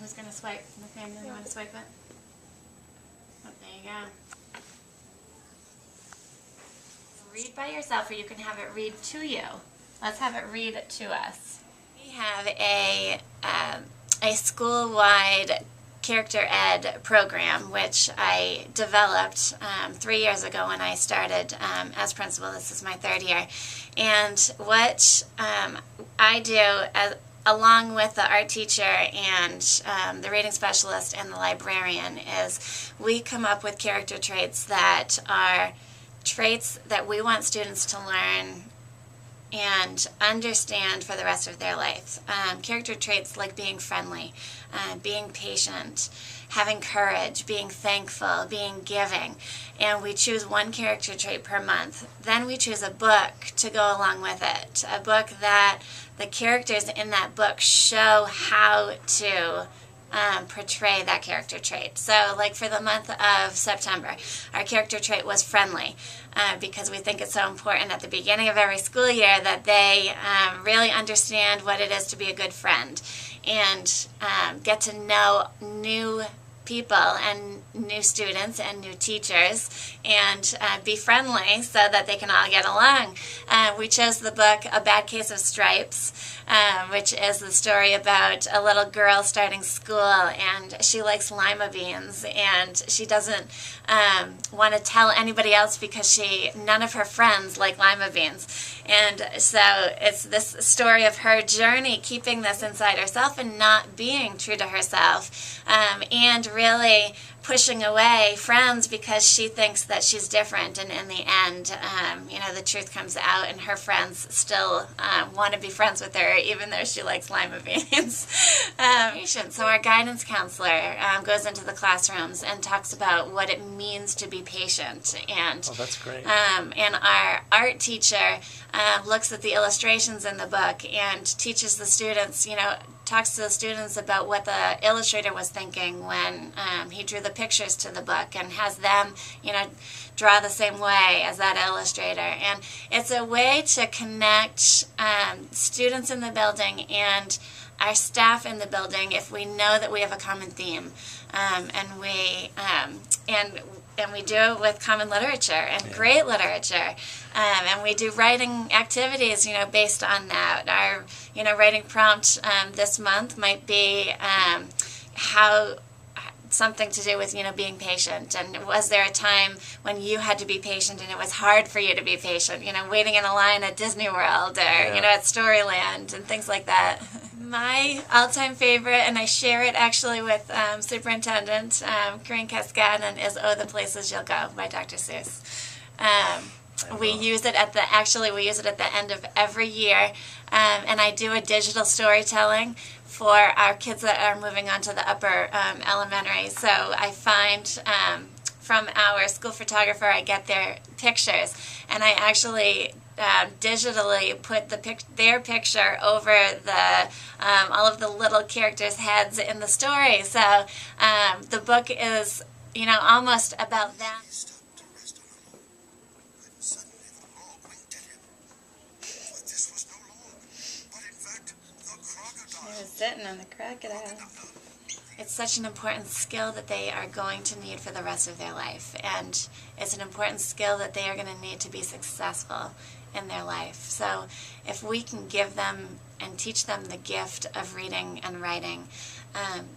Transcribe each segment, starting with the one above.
who's going to swipe? The family, you want to swipe it? Oh, there you go. Read by yourself, or you can have it read to you. Let's have it read to us. We have a school-wide character ed program, which I developed 3 years ago when I started as principal. This is my 3rd year. And what I do, along with the art teacher and the reading specialist and the librarian, is we come up with character traits that are traits that we want students to learn and understand for the rest of their life. Character traits like being friendly, being patient, having courage, being thankful, being giving. And we choose one character trait per month. Then we choose a book to go along with it, a book that the characters in that book show how to portray that character trait. So like for the month of September, our character trait was friendly, because we think it's so important at the beginning of every school year that they really understand what it is to be a good friend and get to know new people and new students and new teachers and be friendly so that they can all get along. We chose the book A Bad Case of Stripes, which is the story about a little girl starting school, and she likes lima beans, and she doesn't want to tell anybody else because none of her friends like lima beans. And so it's this story of her journey keeping this inside herself and not being true to herself, and really pushing away friends because she thinks that she's different, and in the end, the truth comes out and her friends still want to be friends with her even though she likes lima beans. So our guidance counselor goes into the classrooms and talks about what it means to be patient, and oh, that's great. And our art teacher looks at the illustrations in the book and teaches the students, talks to the students about what the illustrator was thinking when he drew the pictures to the book, and has them, draw the same way as that illustrator. And it's a way to connect students in the building and our staff in the building if we know that we have a common theme, and we do it with common literature and great literature, and we do writing activities, based on that. Our, writing prompt this month might be something to do with, being patient. And was there a time when you had to be patient and it was hard for you to be patient, waiting in a line at Disney World or, at Storyland and things like that. My all-time favorite, and I share it actually with Superintendent Corinne Cascadon, is Oh, the Places You'll Go by Dr. Seuss. We use it at the end of every year, and I do a digital storytelling for our kids that are moving on to the upper elementary. So I find from our school photographer, I get their pictures, and I actually digitally put their picture over all of the little characters' heads in the story. So the book is, almost about that. He was sitting on the crocodile. It's such an important skill that they are going to need for the rest of their life, and it's an important skill that they are going to need to be successful in their life. So if we can give them and teach them the gift of reading and writing,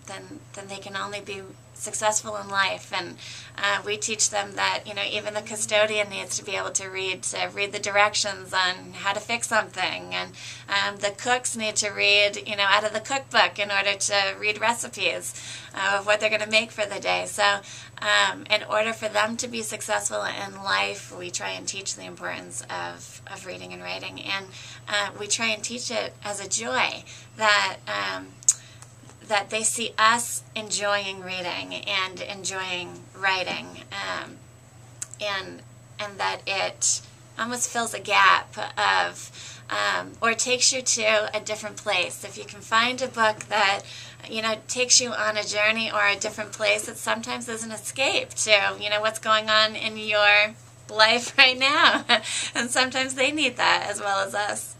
then they can only be successful in life. And we teach them that, even the custodian needs to be able to read the directions on how to fix something, and the cooks need to read, out of the cookbook in order to read recipes of what they're going to make for the day. So in order for them to be successful in life, we try and teach the importance of reading and writing, and we try and teach it as a joy, that they see us enjoying reading and enjoying writing, and that it almost fills a gap of, or takes you to a different place. If you can find a book that, takes you on a journey or a different place, it sometimes is an escape to, what's going on in your life right now. And sometimes they need that as well as us.